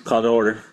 Call to order.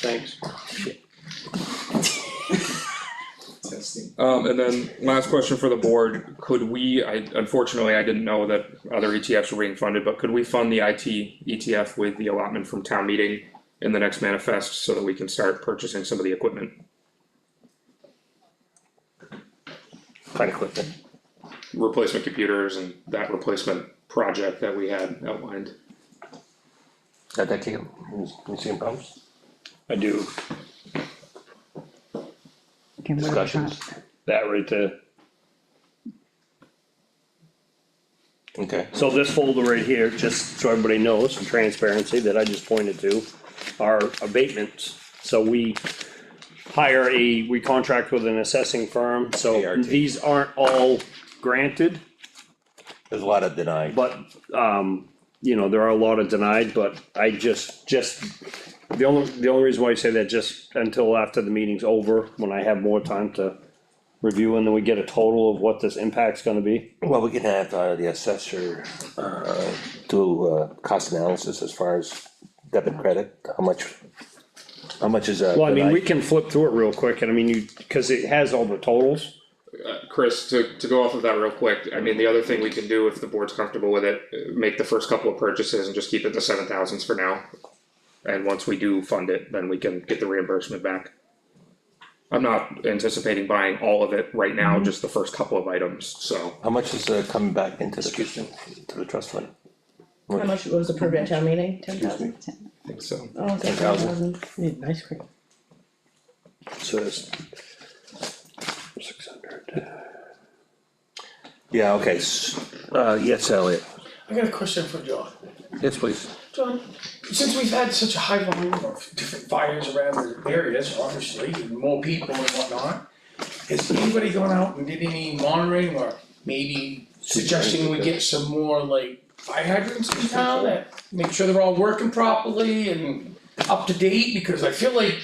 Thanks. Testing. And then last question for the board, could we, unfortunately, I didn't know that other ETFs were being funded, but could we fund the IT ETF with the allotment from town meeting in the next manifest so that we can start purchasing some of the equipment? Kind of equipment. Replacement computers and that replacement project that we had outlined. That you see problems? I do. Discussions? That right there. Okay. So this folder right here, just so everybody knows, for transparency that I just pointed to, are abatements. So we we contract with an assessing firm, so ART. these aren't all granted, There's a lot of denied. but, you know, there are a lot of denied, but I just, the only reason why I say that, just until after the meeting's over, when I have more time to review, and then we get a total of what this impact's gonna be. Well, we can have the assessor do cost analysis as far as debit credit, how much is Well, I mean, we denied? can flip through it real quick, and I mean, cause it has all the totals. Chris, to go off of that real quick, I mean, the other thing we can do, if the board's comfortable with it, make the first couple of purchases and just keep it to 7,000s for now. And once we do fund it, then we can get the reimbursement back. I'm not anticipating buying all of it right now, just the first couple of items, so. How much is coming back into the trust fund? How much was approved at town meeting? 10,000? I think so. Oh, okay, 10,000. 10,000. Need ice cream. So it's 600. Yeah, okay, yes, Elliot, I got a question for John. yes, please. John, since we've had such a high volume of different fires around the areas, obviously, and more people and whatnot, has anybody gone out and did any monitoring or maybe suggesting we get some more like fire hydrants in town that make sure they're all working properly and up to date, because I feel like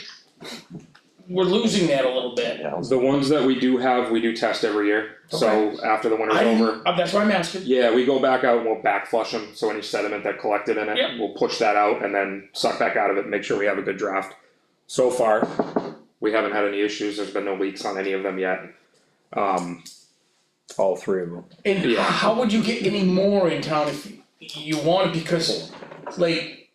we're losing that a little bit. Yeah, The ones that we do have, we do test every year, so after the winter's over. That's what I'm asking. Yeah, we go back out and we'll back flush them, so any sediment that collected in it, Yep. we'll push that out and then suck back out of it and make sure we have a good draft. So far, we haven't had any issues, there's been no leaks on any of them yet. All three of them. And Yeah. how would you get any more in town if you wanted, because like,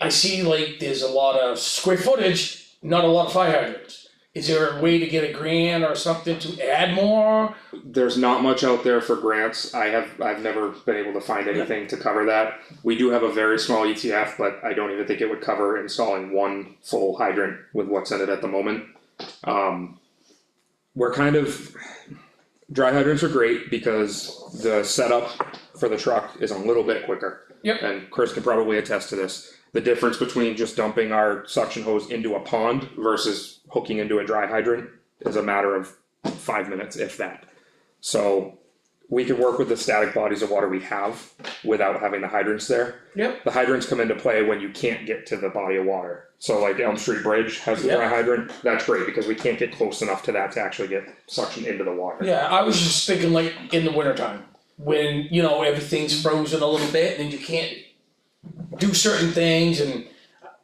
I see like there's a lot of square footage, not a lot of fire hydrants. Is there a way to get a grant or something to add more? There's not much out there for grants, I've never been able to find anything to cover that. We do have a very small ETF, but I don't even think it would cover installing one full hydrant with what's in it at the moment. We're kind of, dry hydrants are great because the setup for the truck is a little bit quicker. Yep. And Chris can probably attest to this. The difference between just dumping our suction hose into a pond versus hooking into a dry hydrant is a matter of 5 minutes, if that. So we can work with the static bodies of water we have without having the hydrants there. Yep. The hydrants come into play when you can't get to the body of water. So like Elm Street Bridge has a Yep. dry hydrant, that's great because we can't get close enough to that to actually get suction into the water. Yeah, I was just thinking like in the wintertime, when, you know, everything's frozen a little bit and you can't do certain things, and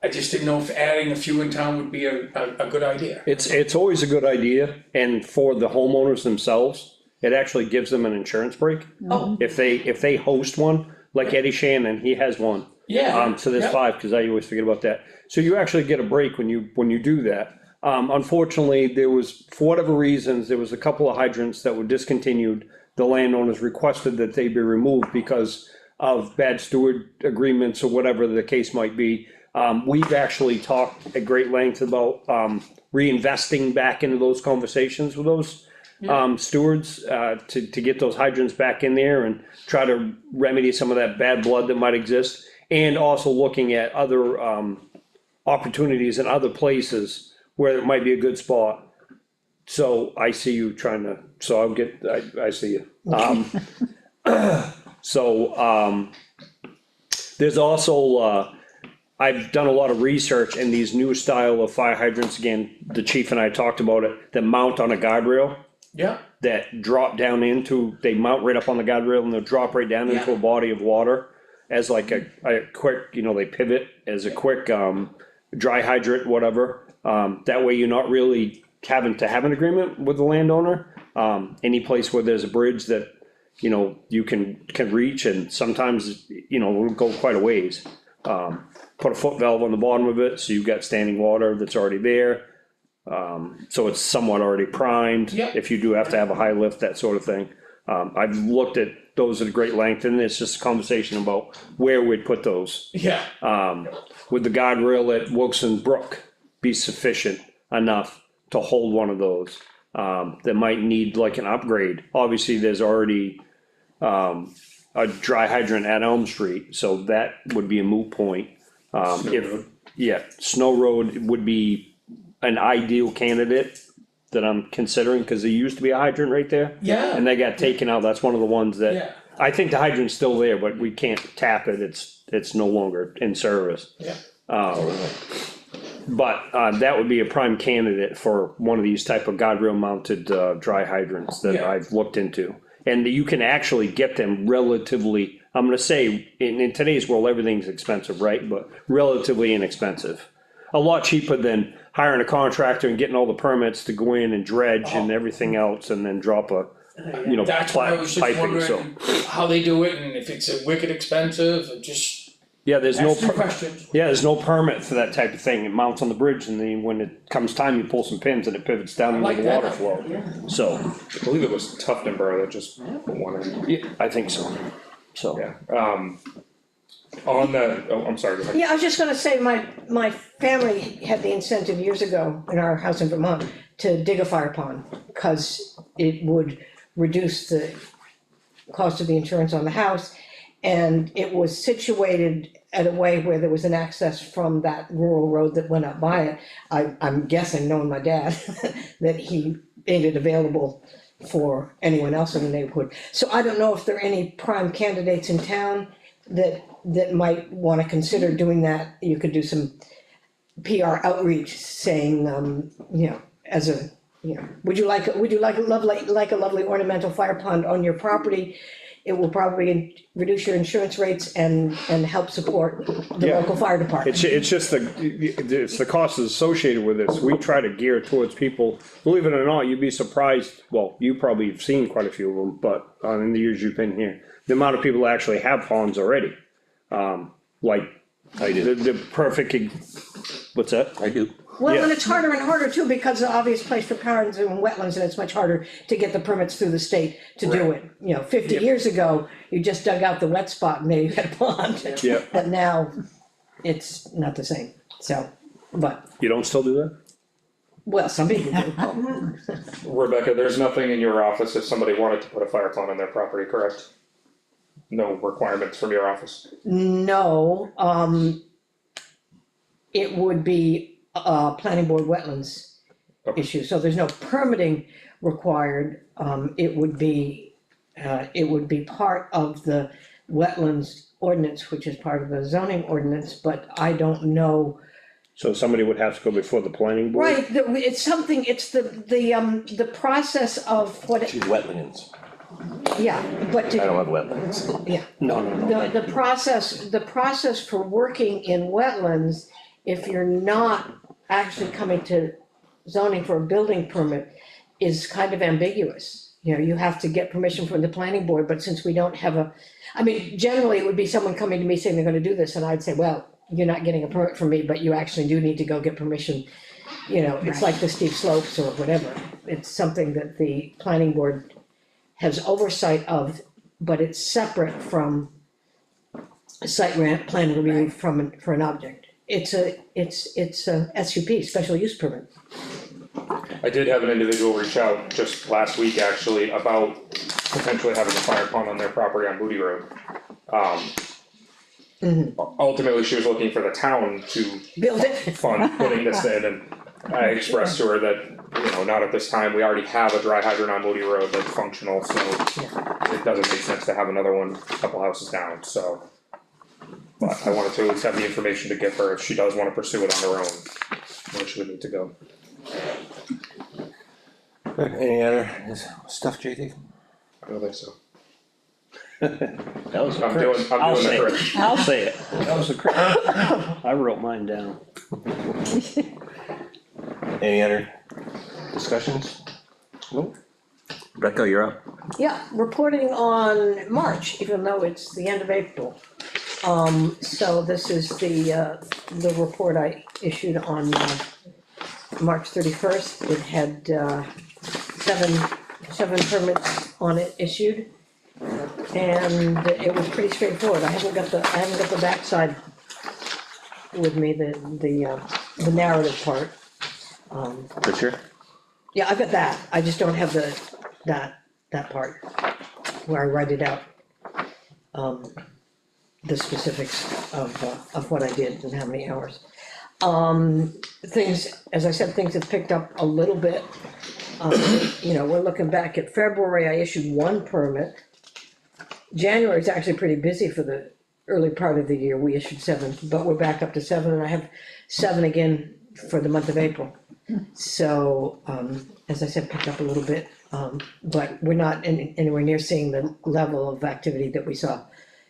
I just didn't know if adding a few in town would be a good idea. It's always a good idea, and for the homeowners themselves, it actually gives them an insurance break. Oh. If they host one, like Eddie Shannon, he has one. Yeah. So there's yeah. 5, cause I always forget about that. So you actually get a break when you do that. Unfortunately, there was, for whatever reasons, there was a couple of hydrants that were discontinued. The landowners requested that they be removed because of bad steward agreements or whatever the case might be. We've actually talked at great length about reinvesting back into those conversations with those stewards to get those hydrants back in there and try to remedy some of that bad blood that might exist, and also looking at other opportunities in other places where it might be a good spot. So I see you trying to, so I'll get, I see you. There's also, I've done a lot of research in these new style of fire hydrants, again, the chief and I talked about it, that mount on a guardrail, Yeah, that drop down into, they mount right up on the guardrail and they'll drop right down into Yeah. a body of water as like a quick, you know, they pivot as a quick, dry hydrant, whatever. That way you're not really having to have an agreement with the landowner. Any place where there's a bridge that, you know, you can reach, and sometimes, you know, we'll go quite a ways. Put a foot valve on the bottom of it, so you've got standing water that's already there. So it's somewhat already primed. Yeah. If you do have to have a high lift, that sort of thing. I've looked at those at great length, and it's just a conversation about where we'd put those. Yeah, Would the guardrail at Wilson Brook be sufficient enough to hold one of those? That might need like an upgrade. Obviously, there's already a dry hydrant at Elm Street, so that would be a moot point. Snow Road would be an ideal candidate that I'm considering, cause there used to be a hydrant right there. Yeah. And they got taken out, that's one of the ones Yeah. that, I think the hydrant's still there, but we can't tap it, it's no longer in service. yeah, But, that would be a prime candidate for one of these type of guardrail mounted, dry hydrants that Yeah. I've looked into. And you can actually get them relatively, I'm gonna say, in today's world, everything's expensive, right? But relatively inexpensive. A lot cheaper than hiring a contractor and getting all the permits to go in and dredge and everything else, and then drop a, you know, that's why I was just piping, so. wondering how they do it, and if it's a wicked expensive, and just Yeah, there's no, ask the questions. yeah, there's no permit for that type of thing. It mounts on the bridge, and then when it comes time, you pull some pins and it pivots down into like the that. water flow. So, I believe it was Tuftonboro that just put one in, yeah, I think so, so. yeah, on the, oh, I'm sorry, go ahead. Yeah, I was just gonna say, my family had the incentive years ago in our house in Vermont to dig a fire pond, cause it would reduce the cost of the insurance on the house. And it was situated at a way where there was an access from that rural road that went up by it. I'm guessing, knowing my dad, that he made it available for anyone else in the neighborhood. So I don't know if there are any prime candidates in town that might wanna consider doing that. You could do some PR outreach saying, you know, as a, you know, would you like a lovely ornamental fire pond on your property? It will probably reduce your insurance rates and help support the Yeah. local fire department. It's just the costs associated with this. We try to gear towards people, believe it or not, you'd be surprised, well, you probably have seen quite a few of them, but in the years you've been here, the amount of people that actually have ponds already. Like, I do, the perfect, what's that? I do. Well, yeah. and it's harder and harder too, because the obvious place for ponds and wetlands, and it's much harder to get the permits through the state to do it. You know, 50 years ago, you just dug out the wet spot and there you had a pond. Yeah. But now, it's not the same, so, but, You don't still do that? well, some people do. Rebecca, there's nothing in your office if somebody wanted to put a fire pond on their property, correct? No requirements from your office? No, it would be planning board wetlands Okay. issue, so there's no permitting required. It would be part of the wetlands ordinance, which is part of the zoning ordinance, but I don't know. So somebody would have to go before the planning board? Right, it's something, it's the process of what, Geez, wetlands, yeah, but I don't have wetlands. yeah. No. The process for working in wetlands, if you're not actually coming to zoning for a building permit, is kind of ambiguous. You know, you have to get permission from the planning board, but since we don't have I mean, generally it would be someone coming to me saying they're gonna do this, and I'd say, well, you're not getting a permit from me, but you actually do need to go get permission. You know, it's like the steep slopes or whatever, it's something that the planning board has oversight of, but it's separate from site plan review for an object. It's a SUP, special use permit. I did have an individual reach out just last week actually about potentially having a fire pond on their property on Moody Road. Ultimately, she was looking for the town to Build it. fund putting this in, and I expressed to her that, you know, not at this time, we already have a dry hydrant on Moody Road that's functional, so it doesn't make sense to have another one a couple houses down, so. But I wanted to at least have the information to give her if she does wanna pursue it on her own, where she would need to go. Good, any other stuff, JD? I don't think so. That was a I'm crit. doing the I'll say crit. it. I'll say it. That was a crit. I wrote mine down. Any other discussions? Nope. Rebecca, you're up. Yeah, reporting on March, even though it's the end of April. So this is the report I issued on, March 31st. It had, seven permits on it issued. And it was pretty straightforward. I haven't got the backside with me, the narrative part. For sure. Yeah, I've got that, I just don't have that part where I write it out. The specifics of what I did and how many hours. Things, as I said, things have picked up a little bit. You know, we're looking back at February, I issued one permit. January is actually pretty busy for the early part of the year, we issued 7, but we're back up to 7, and I have 7 again for the month of April. So, as I said, picked up a little bit, but we're not anywhere near seeing the level of activity that we saw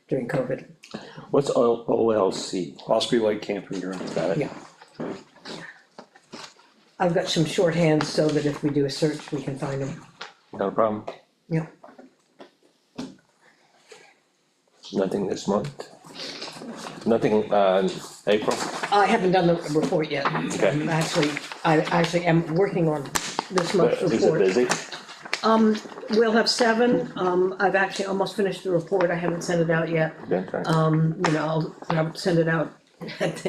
during COVID. What's OLC? Osprey Lake Camping Ground. Got it? Yeah. I've got some shorthands so that if we do a search, we can find them. Not a problem. Yeah. Nothing this month? Nothing, April? I haven't done the report yet. Okay. I actually am working on this month's Is it report. busy? We'll have 7, I've actually almost finished the report, I haven't sent it out yet. Okay. You know, I'll send it out at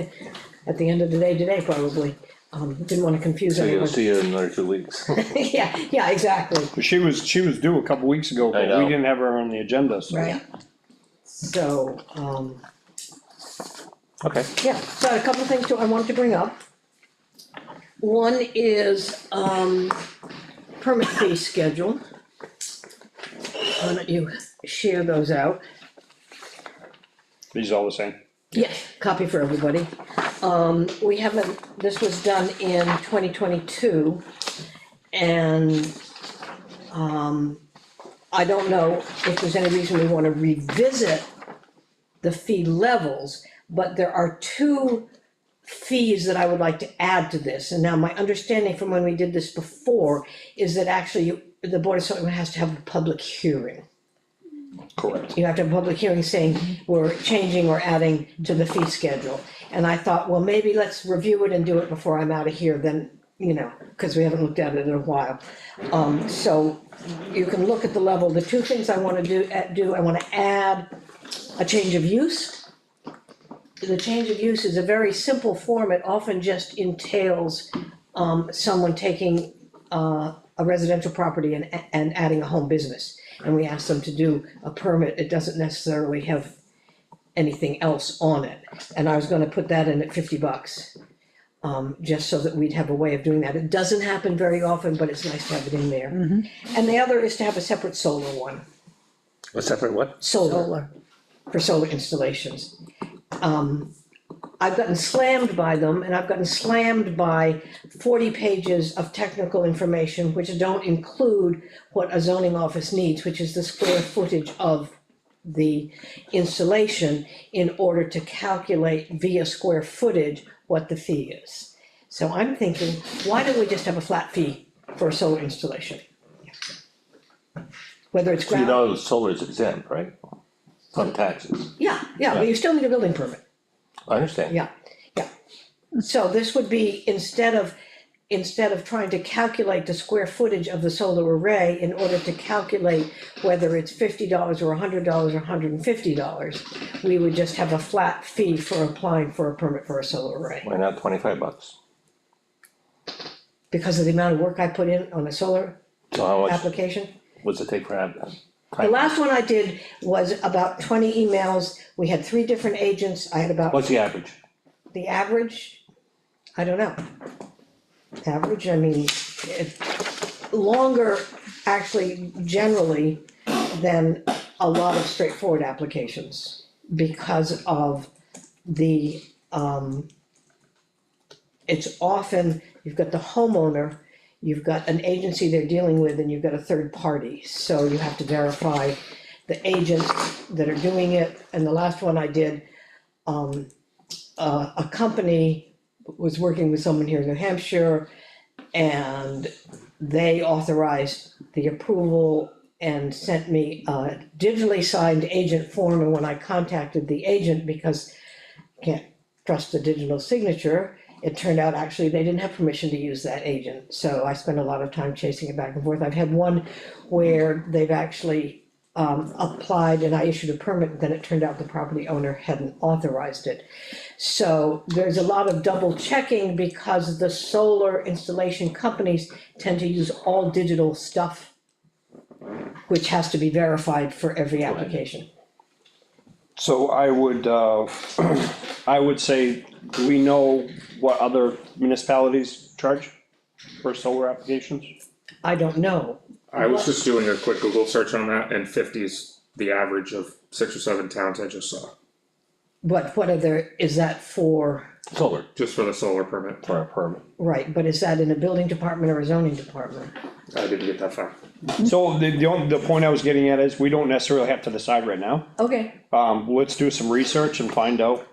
the end of the day today, probably. Didn't wanna confuse So you'll anyone. see you in another 2 weeks. Yeah, exactly, But she was due a couple weeks ago, I but know. we didn't have her on the agenda, so. right. So, Okay. yeah, so I had a couple of things I wanted to bring up. One is, permit fee schedule. Why don't you share those out? These all the same. Yes, copy for everybody. We haven't, this was done in 2022, and, I don't know if there's any reason we wanna revisit the fee levels, but there are 2 fees that I would like to add to this. And now my understanding from when we did this before is that actually the Board of Selectmen has to have a public hearing. Correct. You have to have a public hearing saying we're changing or adding to the fee schedule. And I thought, well, maybe let's review it and do it before I'm out of here, then, you know, cause we haven't looked at it in a while. So you can look at the level, the 2 things I wanna do, I wanna add a change of use. The change of use is a very simple form, it often just entails, someone taking, a residential property and adding a home business. And we ask them to do a permit, it doesn't necessarily have anything else on it. And I was gonna put that in at $50, just so that we'd have a way of doing that. It doesn't happen very often, but it's nice to have it in there. And the other is to have a separate solar one. A separate what? Solar. For solar installations. I've gotten slammed by them, and I've gotten slammed by 40 pages of technical information, which don't include what a zoning office needs, which is the square footage of the installation in order to calculate via square footage what the fee is. So I'm thinking, why don't we just have a flat fee for a solar installation? Whether it's So you ground. know solar is exempt, right? From taxes. Yeah, but you still need a building permit. I understand. Yeah. So this would be, instead of trying to calculate the square footage of the solar array in order to calculate whether it's $50 or $100 or $150, we would just have a flat fee for applying for a permit for a solar array. Why not $25? Because of the amount of work I put in on a solar So how much, application. what's it take for that? The last one I did was about 20 emails, we had 3 different agents, I had about, What's the average? the average, I don't know. Average, I mean, longer, actually, generally, than a lot of straightforward applications. Because of the, it's often, you've got the homeowner, you've got an agency they're dealing with, and you've got a third party. So you have to verify the agents that are doing it, and the last one I did, a company was working with someone here in New Hampshire, and they authorized the approval and sent me a digitally signed agent form, and when I contacted the agent, because I can't trust the digital signature, it turned out actually they didn't have permission to use that agent, so I spent a lot of time chasing it back and forth. I've had one where they've actually applied and I issued a permit, then it turned out the property owner hadn't authorized it. So there's a lot of double checking because the solar installation companies tend to use all digital stuff, which has to be verified for every application. So I would, I would say, do we know what other municipalities charge for solar applications? I don't know. I was just doing a quick Google search on that, and 50's the average of 6 or 7 towns I just saw, What other, is that for, Solar just for the solar permit. for a permit. right, but is that in a building department or a zoning department? I didn't get that far. So the point I was getting at is, we don't necessarily have to decide right now. Okay, Let's do some research and find out,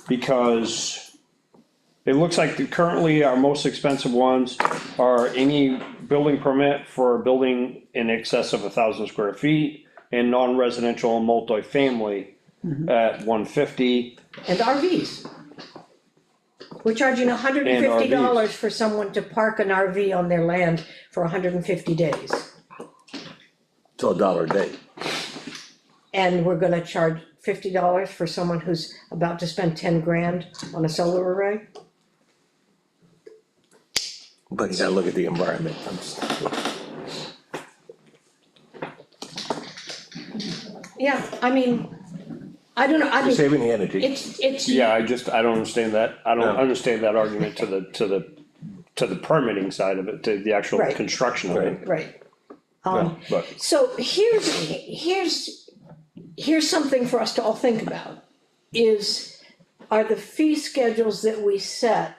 because it looks like currently our most expensive ones are any building permit for a building in excess of 1,000 square feet and non-residential and multifamily at $150. and RVs. We're charging $150 for someone to park an RV on their land for 150 days. So $1 a day. And we're gonna charge $50 for someone who's about to spend 10 grand on a solar array? But you gotta look at the environment. Yeah, I mean, I don't know, I You're mean, saving the energy. it's. Yeah, I don't understand that, I don't No. understand that argument to the permitting side of it, to the actual Right. construction of it. Right. No, But, So here's something for us to all think about, are the fee schedules that we set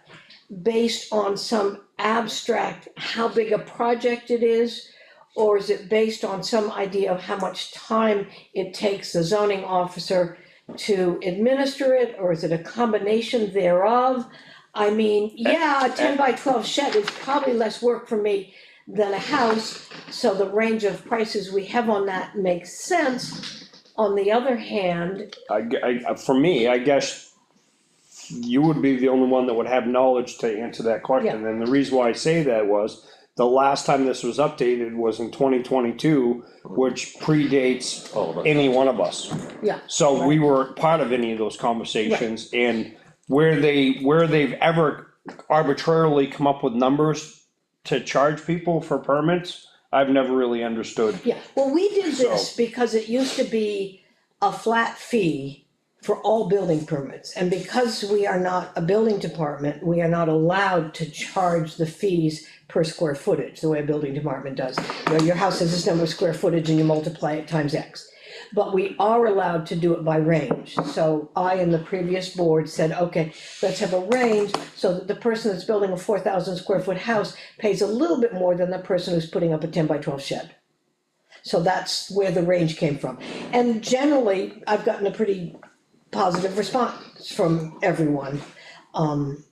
based on some abstract, how big a project it is? Or is it based on some idea of how much time it takes the zoning officer to administer it, or is it a combination thereof? I mean, yeah, a 10 by 12 shed is probably less work for me than a house, so the range of prices we have on that makes sense. On the other hand, for me, I guess you would be the only one that would have knowledge to answer that question, and the reason why I say that was, the last time this was updated was in 2022, which predates All of us. any one of us. yeah, So we weren't part of any of those conversations, and where they've ever arbitrarily come up with numbers to charge people for permits, I've never really understood. yeah, well, we did this So- because it used to be a flat fee for all building permits, and because we are not a building department, we are not allowed to charge the fees per square footage, the way a building department does. You know, your house has this number of square footage and you multiply it times X. But we are allowed to do it by range, so I and the previous board said, okay, let's have a range, so that the person that's building a 4,000 square foot house pays a little bit more than the person who's putting up a 10 by 12 shed. So that's where the range came from, and generally, I've gotten a pretty positive response from everyone.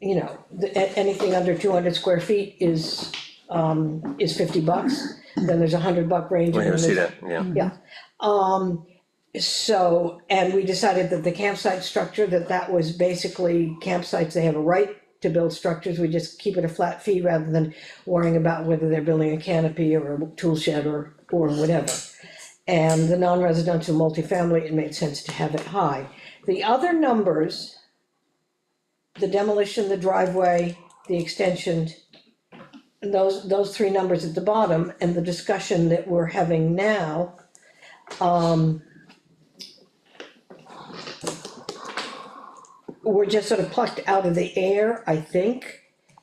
You know, anything under 200 square feet is $50, then there's $100 range. I and then see there's- that, yeah. Yeah, so, and we decided that the campsite structure, that was basically campsites, they have a right to build structures, we just keep it a flat fee rather than worrying about whether they're building a canopy or a tool shed or whatever. And the non-residential multifamily, it made sense to have it high. The other numbers, the demolition, the driveway, the extension, and those three numbers at the bottom, and the discussion that we're having now, were just sort of plucked out of the air, I think.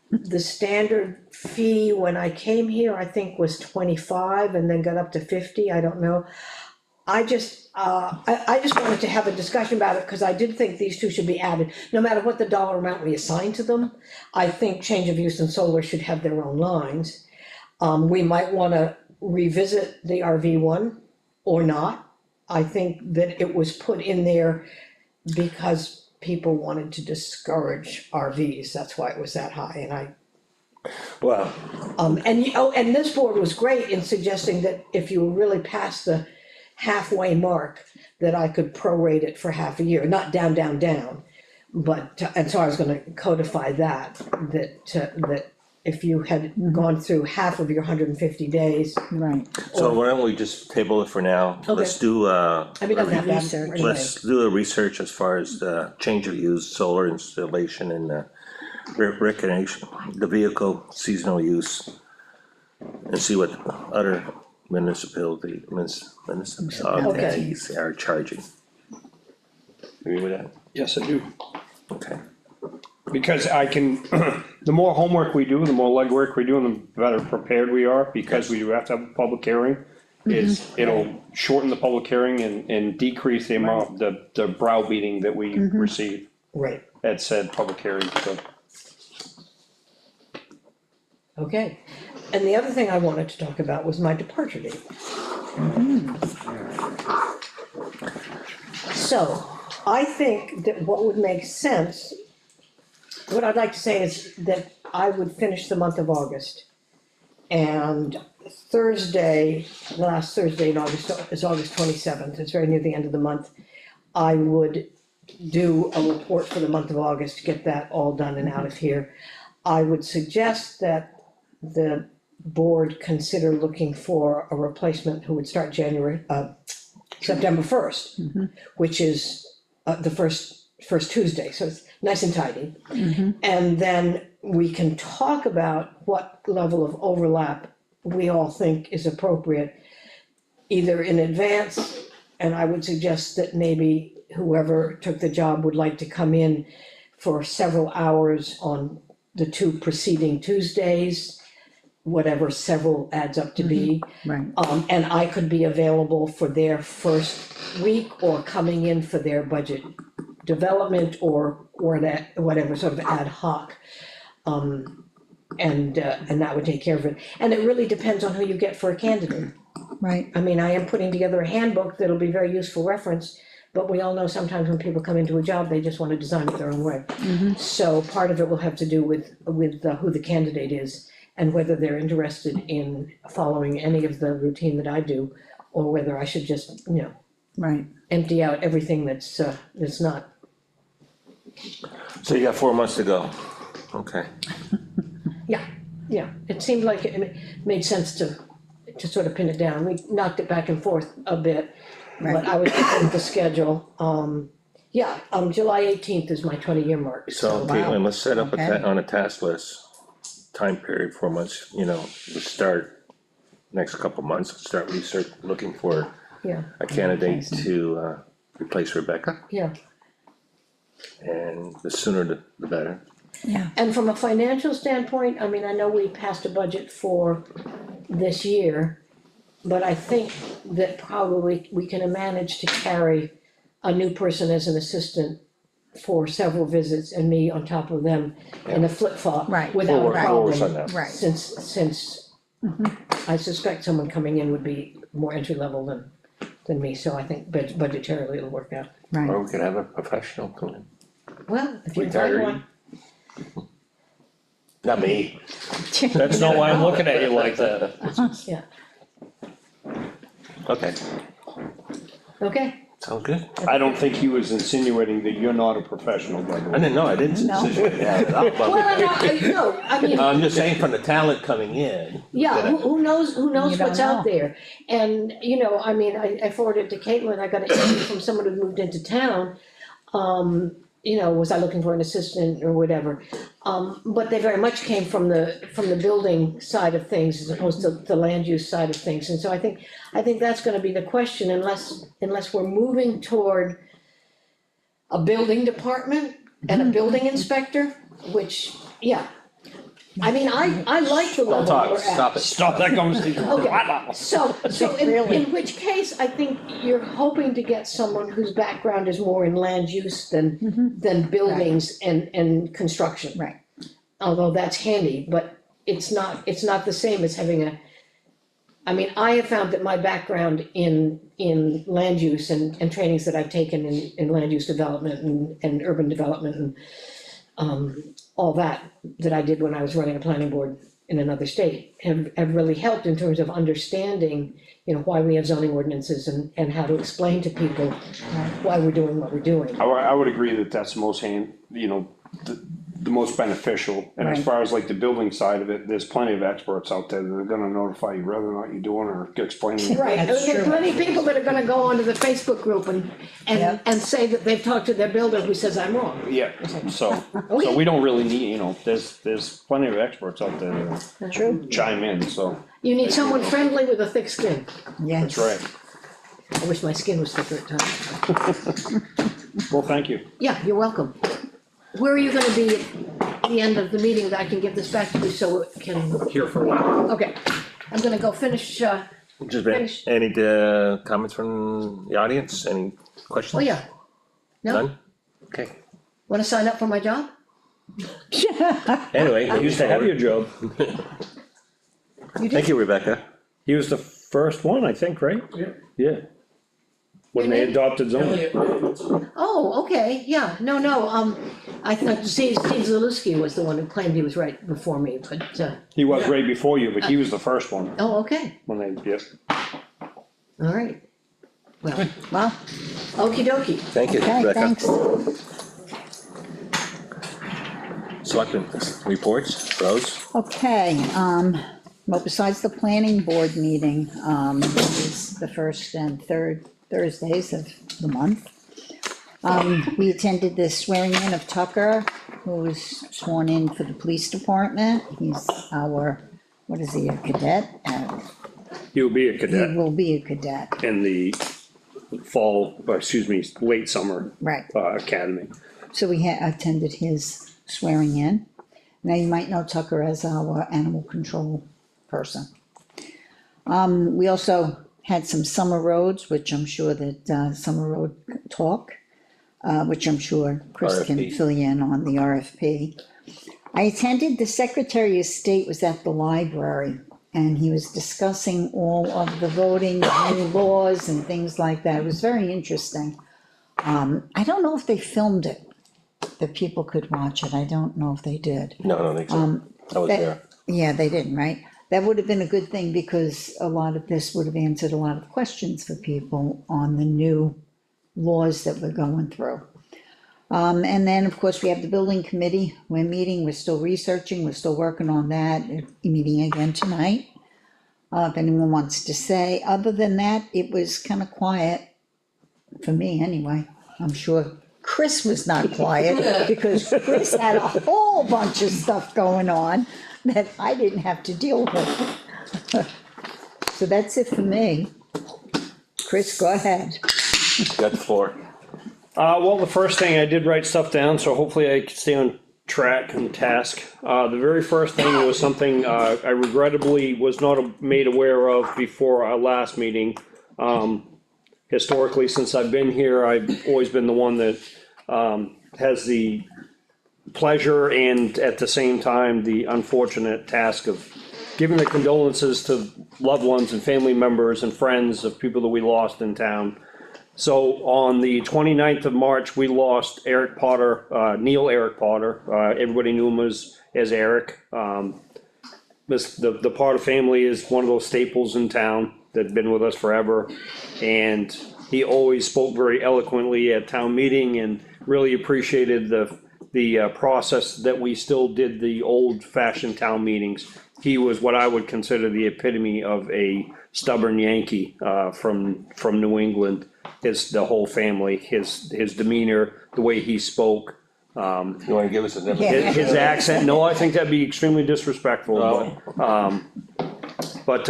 The standard fee when I came here, I think, was 25 and then got up to 50, I don't know. I just wanted to have a discussion about it, cause I did think these two should be added, no matter what the dollar amount we assign to them. I think change of use and solar should have their own lines. We might wanna revisit the RV one or not. I think that it was put in there because people wanted to discourage RVs, that's why it was that high, and Well, and this board was great in suggesting that if you were really past the halfway mark, that I could prorate it for half a year, not down, down, down. But, and so I was gonna codify that if you had gone through half of your 150 days, Right, so why don't we just table it for now? Let's do, I mean, it doesn't have to happen Research. right away. let's do a research as far as the change of use, solar installation and recreation, the vehicle seasonal use. And see what other municipalities are charging. Agree with that? Yes, I do. Okay. Because I can, the more homework we do, the more legwork we do, and the better prepared we are, because we do have to have a public hearing. It'll shorten the public hearing and decrease the amount, the browbeating that we receive Right, at said public hearing, so. okay, and the other thing I wanted to talk about was my departure date. So, I think that what would make sense, what I'd like to say is that I would finish the month of August. And Thursday, the last Thursday in August is August 27th, it's very near the end of the month. I would do a report for the month of August, get that all done and out of here. I would suggest that the board consider looking for a replacement who would start September 1st, which is the first Tuesday, so it's nice and tidy. And then we can talk about what level of overlap we all think is appropriate, either in advance, and I would suggest that maybe whoever took the job would like to come in for several hours on the 2 preceding Tuesdays, whatever several adds up to be. right, And I could be available for their first week or coming in for their budget development or that, whatever, sort of ad hoc. And that would take care of it. And it really depends on who you get for a candidate. right, I mean, I am putting together a handbook that'll be very useful reference, but we all know sometimes when people come into a job, they just wanna design it their own way. So part of it will have to do with who the candidate is and whether they're interested in following any of the routine that I do, or whether I should just, right. empty out everything that's not. So you got 4 months to go. Okay. Yeah, it seemed like it made sense to sort of pin it down. We knocked it back and forth a bit, but Right. I was looking at the schedule. July 18th is my 20-year mark, So so, Caitlin, let's set up Okay. on a task list, time period, 4 months, let's start next couple months, start research, looking for yeah, a candidate Okay. to replace Rebecca, yeah. and the sooner the better. Yeah, And from a financial standpoint, I mean, I know we passed a budget for this year, but I think that probably we can manage to carry a new person as an assistant for several visits and me on top of them in a flip-flop Right. without a We'll work on problem. that. right, Since I suspect someone coming in would be more entry level than me, so I think budgetarily it'll work out. right. Or we could have a professional come in. Well, if you can find Retiree. one, Not me. That's not why I'm looking at you like that. yeah, Okay, okay, sounds good. I don't think he was insinuating that you're not a professional, by the I way. didn't know, I didn't No. insinuate that at all, well, but no, I mean. I'm just saying from the talent coming in. Yeah, that I- who knows You don't what's out know. there, and, I mean, I forwarded to Caitlin, I got an email from someone who moved into town. Was I looking for an assistant or whatever, but they very much came from the building side of things as opposed to the land use side of things, and so I think that's gonna be the question, unless we're moving toward a building department and a building inspector, which, yeah. I mean, I like the Don't level talk, we're at. stop it. Stop that conversation. Okay, so in which case, I think you're hoping to get someone whose background is more in land use than buildings and construction. Right. Although that's handy, but it's not the same as having I mean, I have found that my background in land use and trainings that I've taken in land use development and urban development and all that I did when I was running a planning board in another state have really helped in terms of understanding, you know, why we have zoning ordinances and how to explain to people why we're doing what we're doing. I would agree that that's the most the most beneficial, and as Right. far as like the building side of it, there's plenty of experts out there that are gonna notify you whether or not you're doing or explaining. Right, That's there's true. plenty of people that are gonna go onto the Facebook group Yep. and say that they've talked to their builder who says I'm wrong. Yeah, so we don't really need, there's plenty of experts out there that True, chime in, so, You need someone friendly with a thick skin. yes. that's right. I wish my skin was thicker at times. Well, thank you. Yeah, you're welcome. Where are you gonna be at the end of the meeting that I can give this back to you so it can, Here for a while. okay. I'm gonna go finish, Just, Finish. any, comments from the audience, any questions? oh yeah. No, None? Okay, wanna sign up for my job? anyway. I used to have your job. You did? Thank you, Rebecca. He was the first one, I think, right? Yeah. Yeah. When they Your name? adopted zoning. Oh, okay, yeah, no, I thought Steve Zaluski was the one who claimed he was right before me, but, He was right before you, but he was the first one oh, okay, when they, yeah. all right. Well, Well, okey dokey. Thank you, okay, Rebecca. thanks. Selectmen reports, Rose? Okay, well, besides the planning board meeting, is the first and third Thursdays of the month. We attended the swearing in of Tucker, who was sworn in for the police department. He's our, what is he, a cadet? He'll be a He cadet will be a cadet, in the late summer, right. academy. So we attended his swearing in. Now, you might know Tucker as our animal control person. We also had some summer roads, which I'm sure that, summer road talk, which I'm sure Chris can RFP. fill you in on the RFP. I attended, the Secretary of State was at the library, and he was discussing all of the voting, new laws and things like that. It was very interesting. I don't know if they filmed it, that people could watch it. I don't know if they did. No, I don't think so. I was that- there. Yeah, they didn't, right? That would have been a good thing, because a lot of this would have answered a lot of questions for people on the new laws that we're going through. And then, of course, we have the building committee. We're meeting, we're still researching, we're still working on that. We're meeting again tonight. If anyone wants to say, other than that, it was kind of quiet, for me anyway. I'm sure Chris was not quiet, because Chris had a whole bunch of stuff going on that I didn't have to deal with. So that's it for me. Chris, go ahead. Got the floor. Well, the first thing, I did write stuff down, so hopefully I can stay on track and task. The very first thing was something, I regrettably was not made aware of before our last meeting. Historically, since I've been here, I've always been the one that, has the pleasure and at the same time, the unfortunate task of giving the condolences to loved ones and family members and friends of people that we lost in town. So on the 29th of March, we lost Eric Potter, Neil Eric Potter. Everybody knew him as Eric. The Potter family is one of those staples in town that have been with us forever. And he always spoke very eloquently at town meeting and really appreciated the process that we still did the old fashioned town meetings. He was what I would consider the epitome of a stubborn Yankee, from New England. The whole family, his demeanor, the way he spoke, You wanna give us a Yeah. demonstration? his accent, no, I think that'd be extremely disrespectful, but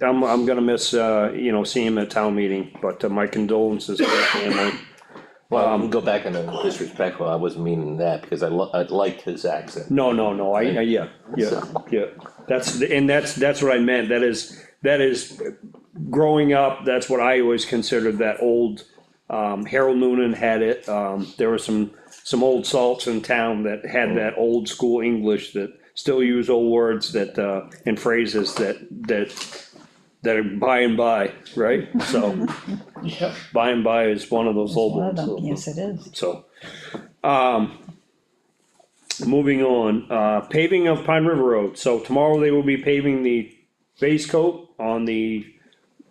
I'm gonna miss, seeing him at town meeting, but my condolences to the family. Well, go back on the disrespectful, I wasn't meaning that, because I liked his accent. No, yeah, that's what I meant, that is, growing up, that's what I always considered that old, Harold Noonan had it, there were some old salts in town that had that old school English that still use old words that, and phrases that are by and by, right? So, Yep. by and by is one of those old One of ones, them, so. yes, it is. So, moving on, paving of Pine River Road, so tomorrow they will be paving the base coat on the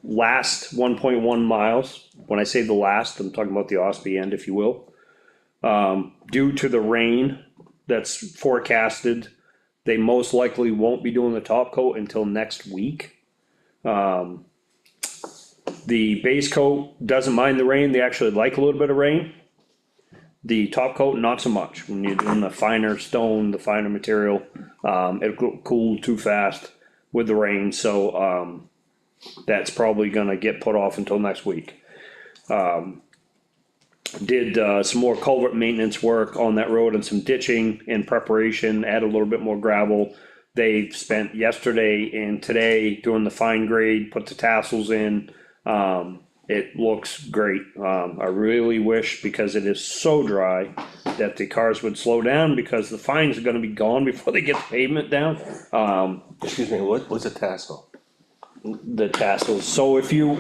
last 1.1 miles. When I say the last, I'm talking about the Osby end, if you will. Due to the rain that's forecasted, they most likely won't be doing the top coat until next week. The base coat doesn't mind the rain, they actually like a little bit of rain. The top coat, not so much, when you're doing the finer stone, the finer material, it'll cool too fast with the rain, so, that's probably gonna get put off until next week. Did, some more culvert maintenance work on that road and some ditching in preparation, add a little bit more gravel. They spent yesterday and today doing the fine grade, put the tassels in, it looks great. I really wish, because it is so dry, that the cars would slow down, because the fines are gonna be gone before they get the pavement down. Excuse me, what was a tassel? The tassels, so if you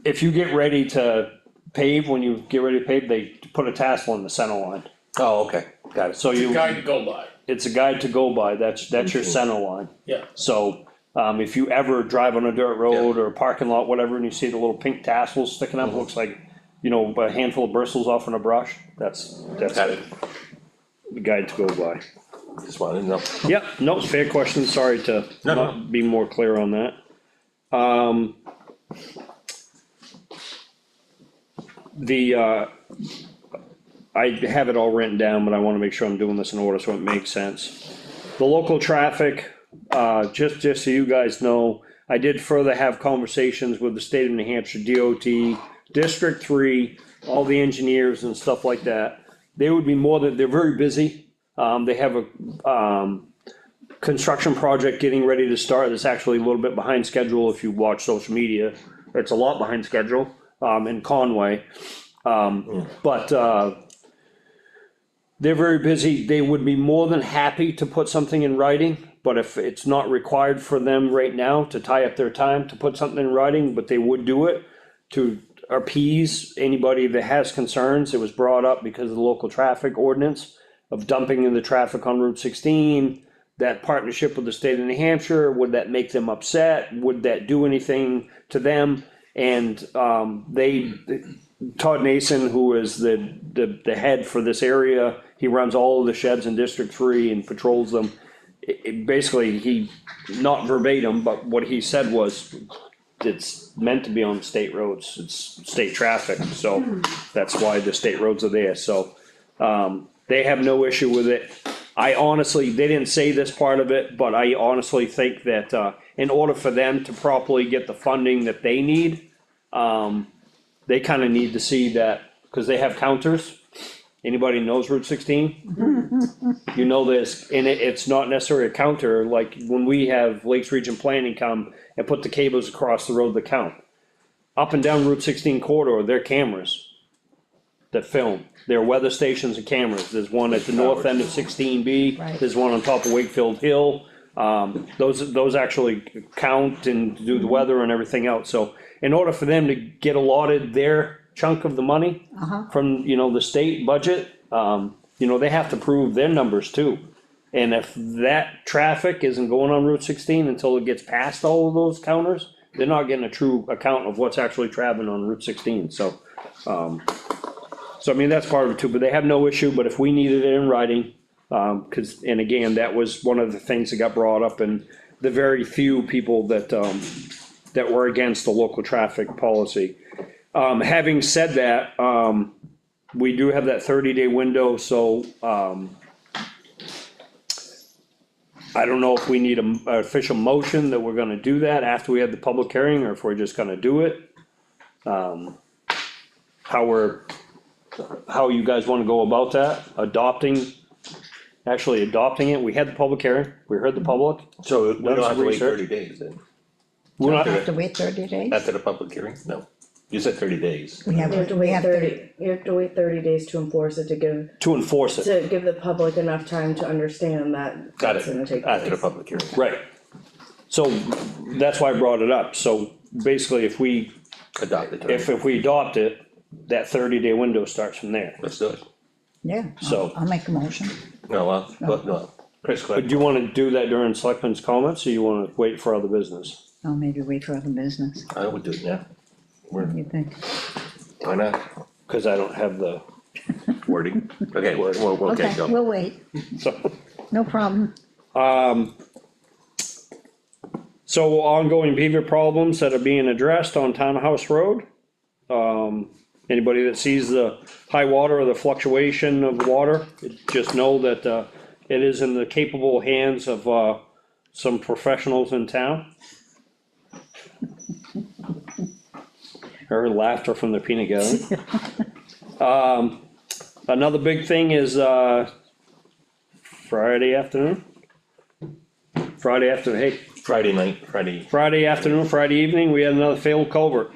get ready to pave, when you get ready to pave, they put a tassel in the center line. Oh, okay, got it. So Guide to go by, it's a guide to go by, that's your center line. yeah. So, if you ever drive on a dirt road or a parking lot, whatever, and you see the little pink tassels sticking up, looks like, a handful of bristles off in a brush, that's Got it, the guide to go by. just wanted to know. Yep, no, fair question, sorry to No, no. not be more clear on that. I have it all written down, but I wanna make sure I'm doing this in order so it makes sense. The local traffic, just so you guys know, I did further have conversations with the state of New Hampshire DOT, District 3, all the engineers and stuff like that. They would be they're very busy, they have a, construction project getting ready to start, that's actually a little bit behind schedule if you watch social media, it's a lot behind schedule, in Conway. But, they're very busy, they would be more than happy to put something in writing, but if it's not required for them right now to tie up their time to put something in writing, but they would do it to appease anybody that has concerns. It was brought up because of the local traffic ordinance of dumping in the traffic on Route 16, that partnership with the state of New Hampshire, would that make them upset? Would that do anything to them? And, Todd Nason, who is the head for this area, he runs all of the sheds in District 3 and patrols them. Basically, he, not verbatim, but what he said was, it's meant to be on state roads, it's state traffic, so that's why the state roads are there, so. They have no issue with it. I honestly, they didn't say this part of it, but I honestly think that, in order for them to properly get the funding that they need, they kinda need to see that, cause they have counters. Anybody knows Route 16? You know this, and it's not necessarily a counter, like when we have Lakes Region Planning come and put the cables across the road to count. Up and down Route 16 corridor, they're cameras that film, they're weather stations and cameras, there's one at the north end of 16B, Right. there's one on top of Wakefield Hill. Those actually count and do the weather and everything else, so in order for them to get allotted their chunk of the money from, the state budget, they have to prove their numbers too. And if that traffic isn't going on Route 16 until it gets past all of those counters, they're not getting a true account of what's actually traveling on Route 16, so. So I mean, that's part of it too, but they have no issue, but if we needed it in writing, cause, and again, that was one of the things that got brought up, and the very few people that were against the local traffic policy. Having said that, we do have that 30-day window, so, I don't know if we need a official motion that we're gonna do that after we have the public hearing, or if we're just gonna do it. How you guys wanna go about that, actually adopting it, we had the public hearing, we heard the public. So we don't have to wait Research. 30 days then, We're not, Have to wait 30 days? after the public hearing? No. You said 30 days. We have, You have to we wait have 30, you have to wait 30 days to enforce it, to enforce it, to give the public enough time to understand that Got that's gonna it, take after the place. public hearing. right. So, that's why I brought it up, so basically, if we Adopted. if we adopt it, that 30-day window starts from there. Let's do it. Yeah, So- I'll make a motion. No, well, but no, Chris, go But ahead. do you wanna do that during selectmen's comments, or you wanna wait for other business? I'll maybe wait for other business. I would do it now. What do you think? Why not? Cause I don't have the, Wording. Okay, we'll Okay, get going. we'll wait, so. no problem. So ongoing beaver problems that are being addressed on Townhouse Road. Anybody that sees the high water or the fluctuation of water, just know that, it is in the capable hands of, some professionals in town. Her laughter from the peanut gallery. Another big thing is, Friday afternoon. Hey, Friday night, Friday afternoon, Friday evening, we had another failed culvert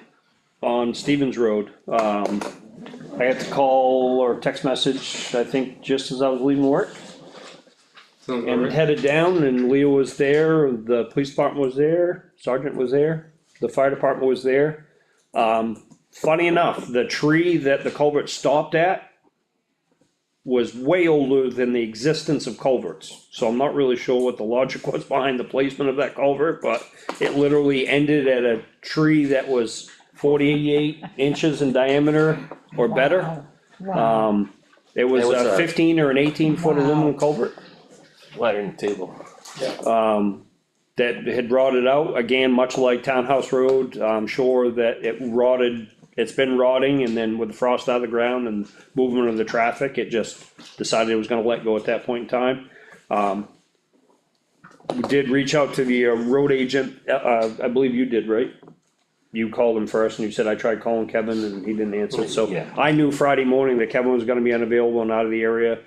on Stevens Road. I had to call or text message, I think, just as I was leaving work. Sounds And alright. headed down, and Leo was there, the police department was there, sergeant was there, the fire department was there. Funny enough, the tree that the culvert stopped at was way older than the existence of culverts. So I'm not really sure what the logic was behind the placement of that culvert, but it literally ended at a tree that was 48 inches in diameter or better. Wow, It was It was a a- 15 or an 18-foot Wow. aluminum culvert. ladder and table. That had rotted out, again, much like Townhouse Road, I'm sure that it rotted, it's been rotting, and then with the frost out of the ground and movement of the traffic, it just decided it was gonna let go at that point in time. We did reach out to the road agent, I believe you did, right? You called him first and you said, I tried calling Kevin and he didn't answer, so Yeah. I knew Friday morning that Kevin was gonna be unavailable and out of the area.